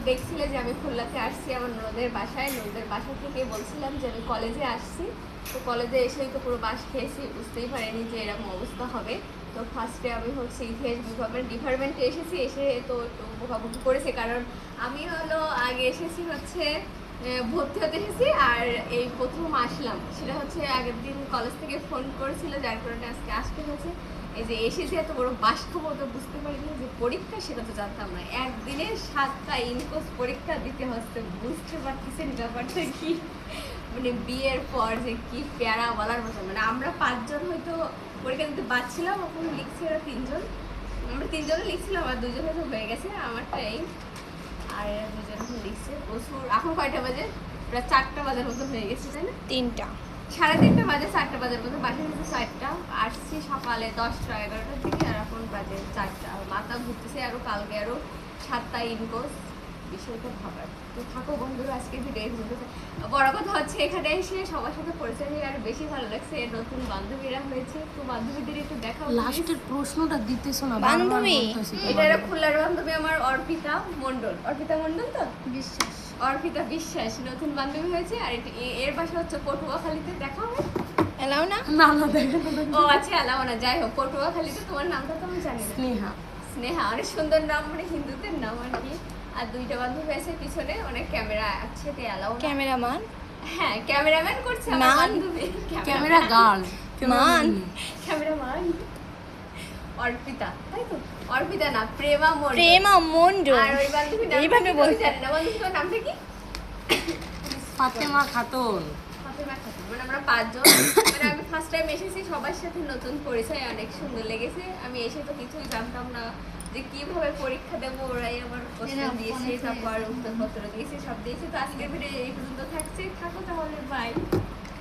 দেখছিলে যে আমি খুলনাতে আসছি আমার ননদের বাসায়। ননদের বাসা থেকে বলছিলাম যে আমি কলেজে আসছি, তো কলেজে এসেই তো পুরো বাস খেয়েছি, বুঝতেই পারিনি যে এরকম অবস্থা হবে। তো ফার্স্টে আমি হচ্ছে ইতিহাস ডিপার্টমেন্টে এসেছি, এসে তো একটু বকাবকি করেছে, কারণ আমি হলো আগে এসেছি হচ্ছে ভর্তি হতে এসেছি, আর এই প্রথম আসলাম। সেটা হচ্ছে আগের দিন কলেজ থেকে ফোন করেছিল, যার কারণে আজকে আসতে হয়েছে। এই যে এসেছি এত বড় বাস খাবো তো বুঝতে পারিনি যে পরীক্ষা, সেটা তো জানতাম না। একদিনে 7টা ইনকোর্স পরীক্ষা দিতে হচ্ছে, বুঝতে পারতেছেন ব্যাপারটা কি? মানে বিয়ের পর যে কি প্যারা বলার মতো। মানে আমরা 5জন হয়তো পরীক্ষা দিতে পারছিলাম, ওখানে লিখছি ওরা 3জন, আমরা 3জনে লিখছিলাম, আর 2জন হয়তো হয়ে গেছে, আমারটা এই আর এরা 2জন এখন লিখছে প্রচুর। এখন কয়টা বাজে? প্রায় 4টা বাজার মতো হয়ে গেছে, তাই না? 3টা, 3:30 বাজে, 4টা বাজার মতো। বাসে গেছে 4টা, আসছি সকালে 10টা 11টার দিকে, আর এখন বাজে 4টা। মাথা ঘুরতেছে, আরো কালকে আরো 7টা ইনকোর্স, বিষয়টা ভাবার। তো থাকো বন্ধুরা, আজকে ভিডিও বড় কথা হচ্ছে এখানে এসে সবার সাথে পরিচয় হয়ে আর বেশি ভালো লাগছে। নতুন বান্ধবীরা হয়েছে, তো বান্ধবীদের একটু দেখাও। লাস্টের প্রশ্নটা দিতেছো না, বান্ধবী? এটা খুলনার বান্ধবী আমার অর্পিতা মণ্ডল। অর্পিতা মণ্ডল তো? বিশ্বাস। অর্পিতা বিশ্বাস নতুন বান্ধবী হয়েছে। আর এর বাসা হচ্ছে পটুয়াখালীতে, দেখা হবে এলাও না? না না দেখেন ও আচ্ছা, এলাও না, যাই হোক পটুয়াখালীতে। তোমার নামটা তো আমি জানি না। স্নেহা। স্নেহা, অনেক সুন্দর নাম, মানে হিন্দুদের নাম আর কি। আর 2টা বান্ধবী আছে পিছনে, অনেক ক্যামেরা আছে, তো এলাও না। ক্যামেরাম্যান? হ্যাঁ, ক্যামেরাম্যান করছে আমার মান? বান্ধবী। Camera girl. মান? ক্যামেরাম্যান অর্পিতা, তাই তো? অর্পিতা না, প্রেমা মণ্ডল। প্রেমা মণ্ডল। আর ওই বান্ধবীর নাম এইভাবে আমি বলতে জানি না। বান্ধবী তোমার নামটা কি? ফাতেমা খাতুন। ফাতেমা খাতুন। মানে আমরা 5জন, মানে আমি ফার্স্ট টাইম এসেছি, সবার সাথে নতুন পরিচয়, অনেক সুন্দর লেগেছে। আমি এসে তো কিছুই জানতাম না যে কিভাবে পরীক্ষা দেবো, ওরাই আমার কোশ্চেন দিয়েছে, তারপর উত্তরপত্র দিয়েছে, সব দিয়েছে। তো আজকের ভিডিও এই পর্যন্ত থাকছে, থাকো তাহলে, বাই।